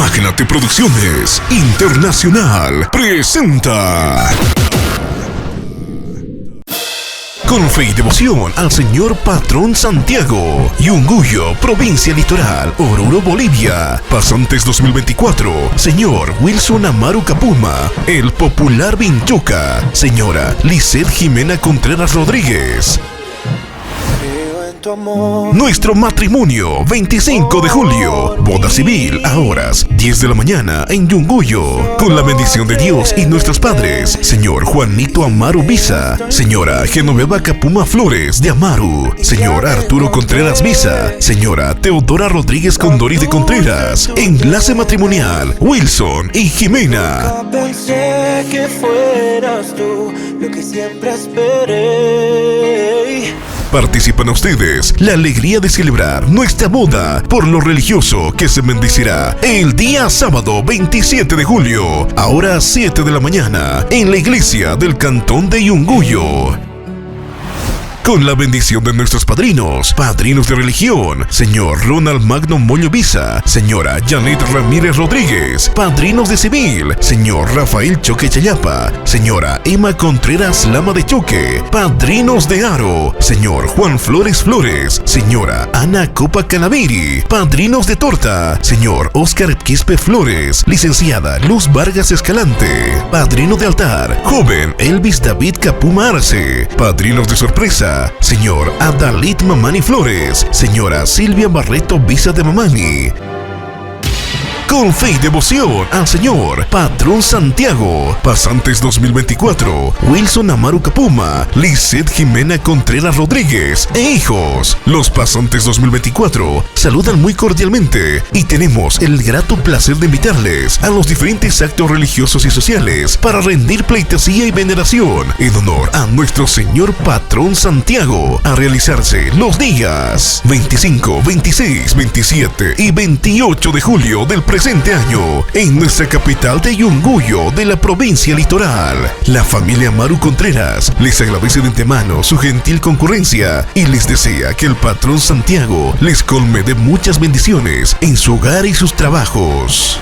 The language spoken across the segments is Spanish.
Magnate Producciones Internacional presenta. Con fe y devoción al Señor Patrón Santiago, Yunguyo, Provincia Litoral, Oruro, Bolivia. Pasantes 2024, Señor Wilson Amaru Capuma, el popular Vinchuca, Señora Lisette Jimena Contreras Rodríguez. Nuestro matrimonio, 25 de julio, boda civil a horas 10 de la mañana en Yunguyo, con la bendición de Dios y nuestros padres, señor Juanito Amaru Visa, señora Genoveva Capuma Flores de Amaru, señor Arturo Contreras Visa, señora Teodora Rodríguez Condori de Contreras, enlace matrimonial, Wilson y Jimena. Pensé que fueras tú lo que siempre esperé. Participan ustedes la alegría de celebrar nuestra boda por lo religioso que se bendecirá el día sábado 27 de julio, a horas 7 de la mañana, en la iglesia del cantón de Yunguyo. Con la bendición de nuestros padrinos de religión, señor Ronald Magno Moño Visa, señora Janet Ramírez Rodríguez, padrinos de civil, señor Rafael Choque Chayapa, señora Emma Contreras Lama de Choque, padrinos de aro, señor Juan Flores Flores, señora Ana Copa Canaviri, padrinos de torta, señor Oscar Quispe Flores, licenciada Luz Vargas Escalante, padrino de altar, joven Elvis David Capuma Arce, padrinos de sorpresa, señor Adalit Mamani Flores, señora Silvia Barreto Visa de Mamani. Con fe y devoción al Señor Patrón Santiago, pasantes 2024, Wilson Amaru Capuma, Lisette Jimena Contreras Rodríguez e hijos. Los pasantes 2024 saludan muy cordialmente y tenemos el grato placer de invitarles a los diferentes actos religiosos y sociales para rendir pleitesía y veneración en honor a nuestro Señor Patrón Santiago, a realizarse los días 25, 26, 27 y 28 de julio del presente año en nuestra capital de Yunguyo de la provincia Litoral. La familia Amaru Contreras les agradece de antemano su gentil concurrencia y les desea que el Patrón Santiago les colme de muchas bendiciones en su hogar y sus trabajos.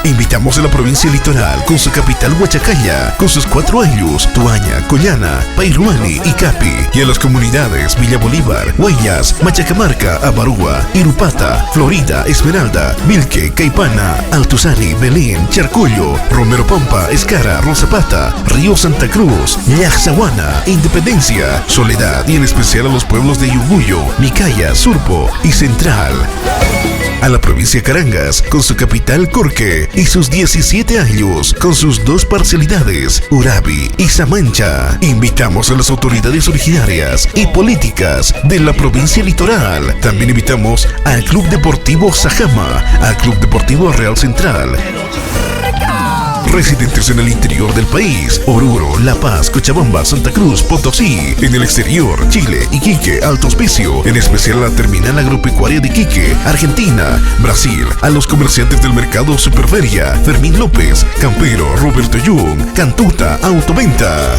Invitamos a la provincia Litoral con su capital Huachacalla, con sus 4 ayllus, Tuaña, Collana, Pairuani y Capi, y a las comunidades Villa Bolívar, Huellas, Machacamarca, Abarúa, Irupata, Florida, Esmeralda, Vilque, Caipana, Altuzani, Belén, Charcollo, Romero Pampa, Escara, Rosapata, Río Santa Cruz, Yaxahuana, Independencia, Soledad y en especial a los pueblos de Yunguyo, Micaya, Surpo y Central. A la provincia Carangas, con su capital Corque y sus 17 ayllus, con sus 2 parcialidades, Urabi y Samancha. Invitamos a las autoridades originarias y políticas de la provincia Litoral. También invitamos al Club Deportivo Sajama, al Club Deportivo Real Central. Residentes en el interior del país, Oruro, La Paz, Cochabamba, Santa Cruz, Potosí. En el exterior, Chile, Iquique, Alto Hospicio, en especial la terminal agropecuaria de Iquique, Argentina, Brasil. A los comerciantes del mercado Superferia, Fermín López, Campero, Roberto Yung, Cantuta, Autoventa.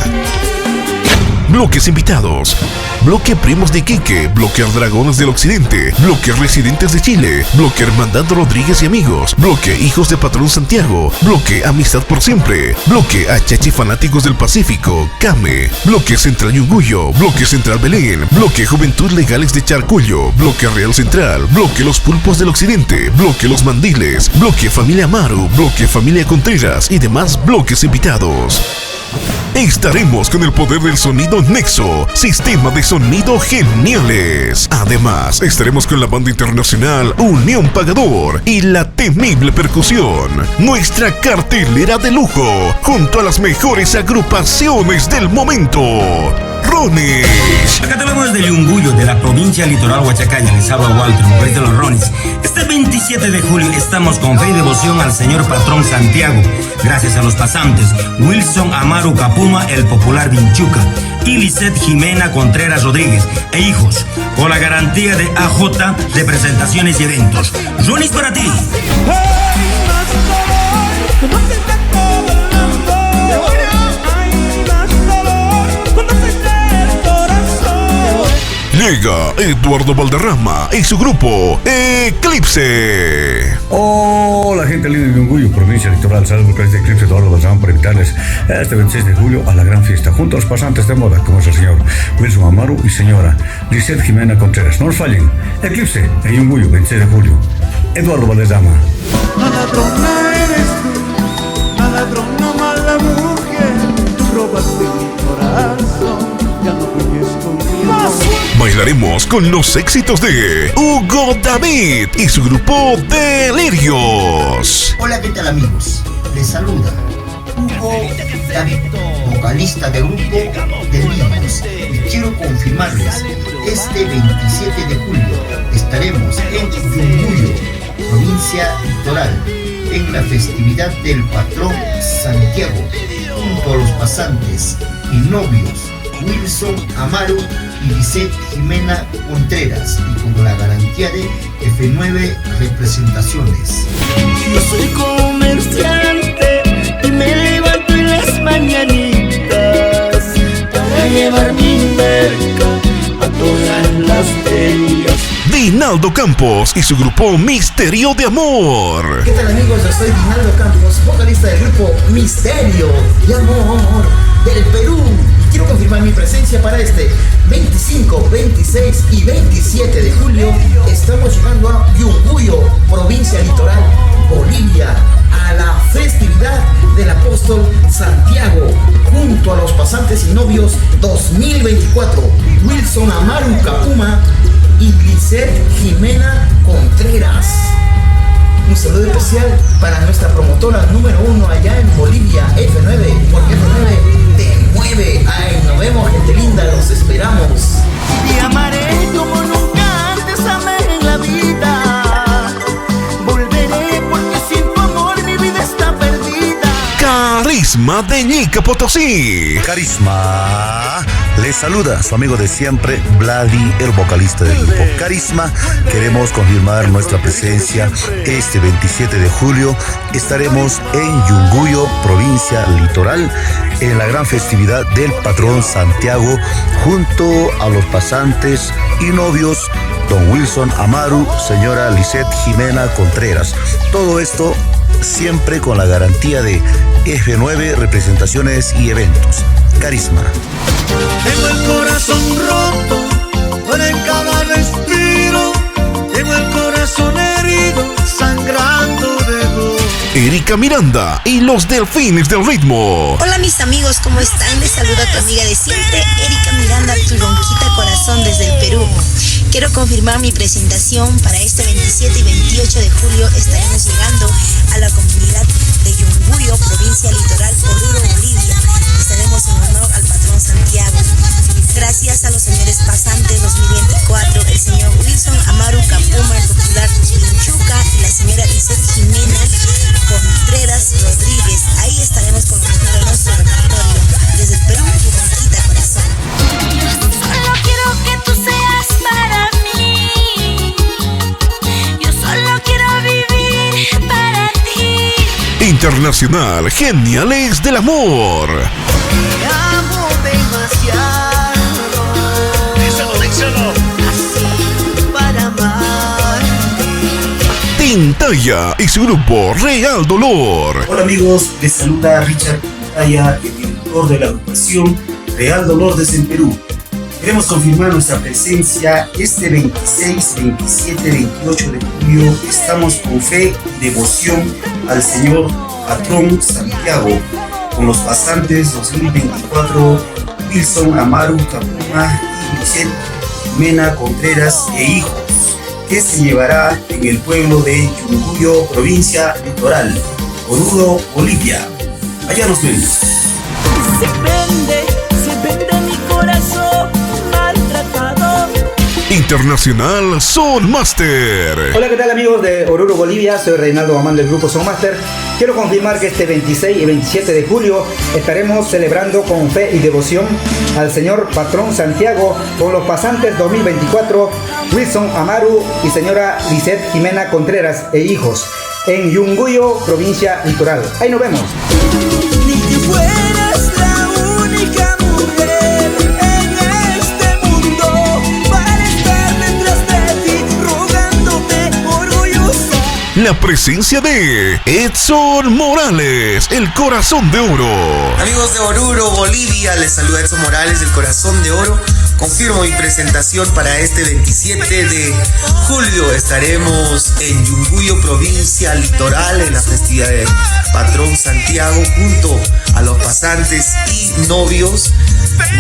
Bloques invitados: Bloque Primos de Iquique, Bloque Dragones del Occidente, Bloque Residentes de Chile, Bloque Hermandad Rodríguez y Amigos, Bloque Hijos de Patrón Santiago, Bloque Amistad por Siempre, Bloque Achachi Fanáticos del Pacífico, CAME, Bloque Central Yunguyo, Bloque Central Belén, Bloque Juventud Legales de Charcollo, Bloque Real Central, Bloque Los Pulpos del Occidente, Bloque Los Mandiles, Bloque Familia Amaru, Bloque Familia Contreras y demás bloques invitados. Estaremos con el poder del sonido Nexo, sistema de sonido geniales. Además, estaremos con la banda internacional Unión Pagador y la temible percusión. Nuestra cartelera de lujo, junto a las mejores agrupaciones del momento. Ronis. Acá te vemos desde Yunguyo, de la provincia Litoral Huachacalla, les habla Walter, un país de los Ronis. Este 27 de julio estamos con fe y devoción al Señor Patrón Santiago, gracias a los pasantes Wilson Amaru Capuma, el popular Vinchuca, y Lisette Jimena Contreras Rodríguez e hijos, con la garantía de AJ de presentaciones y eventos. Ronis para ti. Llega Eduardo Valderrama y su grupo Eclipse. Hola gente. gente linda de Yunguyo, provincia litoral. Saludos por este Eclipse Eduardo Balsam para invitarles este 26 de julio a la gran fiesta, junto a los pasantes de moda, como es el señor Wilson Amaru y señora Lisette Jimena Contreras. No nos fallen, Eclipse en Yunguyo, 26 de julio. Eduardo Valdezama. Maladrona eres tú, maladrona, mala mujer, tú robaste mi corazón, ya no juegues conmigo. Bailaremos con los éxitos de Hugo David y su grupo Delirios. Hola, ¿qué tal amigos? Les saluda Hugo David, vocalista del grupo Delirios, y quiero confirmarles, este 27 de julio estaremos en Yunguyo, provincia litoral, en la festividad del patrón Santiago, junto a los pasantes y novios Wilson Amaru y Lisette Jimena Contreras, y con la garantía de F9 Representaciones. Yo soy comerciante y me levanto en las mañanitas para llevar mi merca a todas las ferias. Dinaldo Campos y su grupo Misterio de Amor. ¿Qué tal amigos? Yo soy Dinaldo Campos, vocalista del grupo Misterio de Amor del Perú. Y quiero confirmar mi presencia para este 25, 26 y 27 de julio. Estamos llegando a Yunguyo, provincia litoral, Bolivia, a la festividad del apóstol Santiago, junto a los pasantes y novios 2024, Wilson Amaru Capuma y Lisette Jimena Contreras. Un saludo especial para nuestra promotora número 1 allá en Bolivia, F9, porque F9 te mueve. Ay, nos vemos, gente linda, los esperamos. Te amaré como nunca antes amé en la vida. Volveré porque sin tu amor mi vida está perdida. Carisma de Ñica Potosí. Carisma. Les saluda su amigo de siempre, Vladi, el vocalista del grupo Carisma. Queremos confirmar nuestra presencia este 27 de julio. Estaremos en Yunguyo, provincia litoral, en la gran festividad del patrón Santiago, junto a los pasantes y novios don Wilson Amaru, señora Lisette Jimena Contreras. Todo esto siempre con la garantía de F9 Representaciones y Eventos. Carisma. Tengo el corazón roto por en cada respiro. Tengo el corazón herido, sangrando de dolor. Erika Miranda y los Delfines del Ritmo. Hola mis amigos, ¿cómo están? Les saluda tu amiga de siempre, Erika Miranda, tu ronquita corazón desde el Perú. Quiero confirmar mi presentación para este 27 y 28 de julio. Estaremos llegando a la comunidad de Yunguyo, provincia litoral, Oruro, Bolivia. Estaremos en honor al patrón Santiago. Gracias a los señores pasantes 2024, el señor Wilson Amaru Capuma, el popular Pinchuca, y la señora Lisette Jimena Contreras Rodríguez. Ahí estaremos con nuestro repertorio. Desde el Perú, tu ronquita corazón. Solo quiero que tú seas para mí. Yo solo quiero vivir para ti. Internacional Geniales del Amor. Te amo demasiado. Así para amarte. Tintaya y su grupo Real Dolor. Hola amigos, les saluda Richard Tintaya, el director de la agrupación Real Dolor desde el Perú. Queremos confirmar nuestra presencia este 26, 27, 28 de julio. Estamos con fe y devoción al Señor Patrón Santiago, con los pasantes 2024, Wilson Amaru Capuma y Lisette Jimena Contreras e hijos, que se llevará en el pueblo de Yunguyo, provincia litoral, Oruro, Bolivia. Allá nos vemos. Se vende mi corazón maltratado. Internacional Soundmaster. Hola, ¿qué tal amigos de Oruro, Bolivia? Soy Reinaldo Mamán del grupo Soundmaster. Quiero confirmar que este 26 y 27 de julio estaremos celebrando con fe y devoción al señor Patrón Santiago con los pasantes 2024, Wilson Amaru y señora Lisette Jimena Contreras e hijos, en Yunguyo, provincia litoral. Ahí nos vemos. Ni que fueras la única mujer en este mundo para estar detrás de ti, rogándote orgullosa. la presencia de Edson Morales, el corazón de oro. Amigos de Oruro, Bolivia, les saluda Edson Morales, el corazón de oro. Confirmo mi presentación para este 27 de julio. Estaremos en Yunguyo, provincia Litoral, en la festividad del Patrón Santiago, junto a los pasantes y novios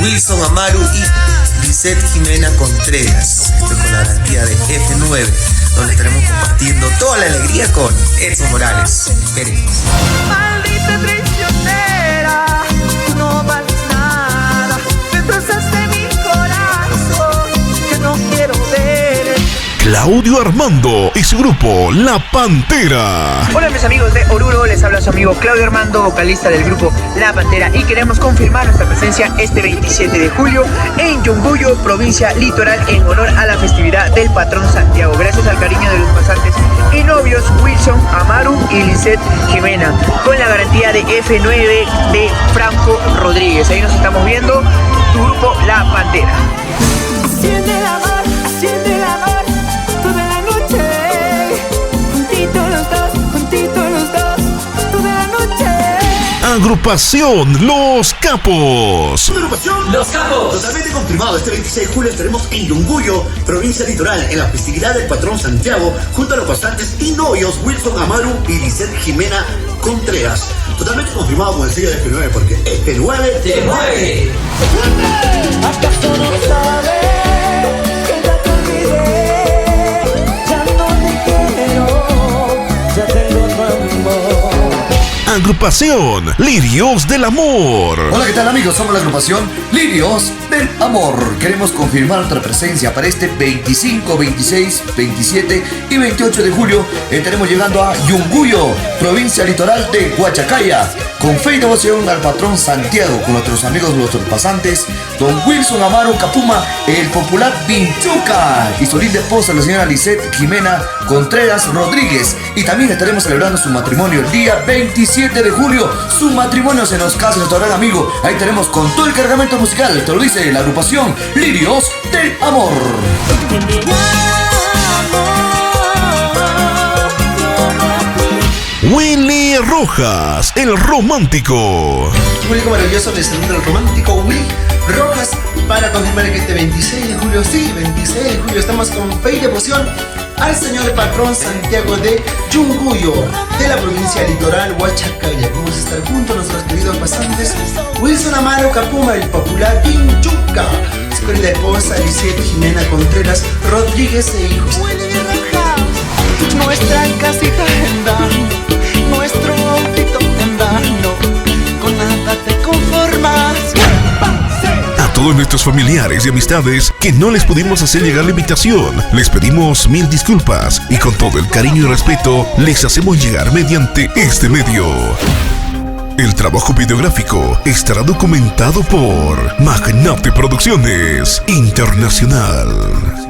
Wilson Amaru y Lisette Jimena Contreras. Esto con la garantía de F9, donde estaremos compartiendo toda la alegría con Edson Morales. Queremos. Maldita traicionera, no vales nada, destrozaste mi corazón, que no quiero ver. Claudio Armando y su grupo La Pantera. Hola mis amigos de Oruro, les habla su amigo Claudio Armando, vocalista del grupo La Pantera, y queremos confirmar nuestra presencia este 27 de julio en Yunguyo, provincia Litoral, en honor a la festividad del Patrón Santiago. Gracias al cariño de los pasantes y novios Wilson Amaru y Lisette Jimena, con la garantía de F9 de Franco Rodríguez. Ahí nos estamos viendo, tu grupo La Pantera. Siente el amor, siente el amor. Agrupación Los Capos. Agrupación Los Capos. Totalmente confirmado, este 26 de julio estaremos en Yunguyo, provincia Litoral, en la festividad del Patrón Santiago, junto a los pasantes y novios Wilson Amaru y Lisette Jimena Contreras. Totalmente confirmado con el sello de F9, porque F9 te mueve. ¿Acaso no sabes que ya te olvidé? Ya no te quiero, ya tengo tu amor. Agrupación Lirios del Amor. Hola, ¿qué tal amigos? Somos la agrupación Lirios del Amor. Queremos confirmar nuestra presencia para este 25, 26, 27 y 28 de julio. Estaremos llegando a Yunguyo, provincia Litoral de Huachacaya, con fe y devoción al Patrón Santiago, con nuestros amigos, nuestros pasantes, don Wilson Amaru Capuma, el popular Pinchuca, y su linda esposa, la señora Lisette Jimena Contreras Rodríguez. Y también estaremos celebrando su matrimonio el día 27 de julio. Su matrimonio se nos casa nuestro gran amigo. Ahí tenemos con todo el cargamento musical. Te lo dice la agrupación Lirios del Amor. Willy Rojas, el romántico. Público maravilloso, les saluda el romántico Willy Rojas para confirmar que este 26 de julio, sí, 26 de julio, estamos con fe y devoción al señor Patrón Santiago de Yunguyo, de la provincia Litoral Huachacaya. Vamos a estar juntos a nuestros queridos pasantes Wilson Amaru Capuma, el popular Pinchuca, su querida esposa Lisette Jimena Contreras Rodríguez e hijos. Nuestra casita en vano, nuestro autito en vano, con nada te conformas. A todos nuestros familiares y amistades que no les pudimos hacer llegar la invitación, les pedimos mil disculpas y con todo el cariño y respeto les hacemos llegar mediante este medio. El trabajo videográfico estará documentado por Magnate Producciones Internacional.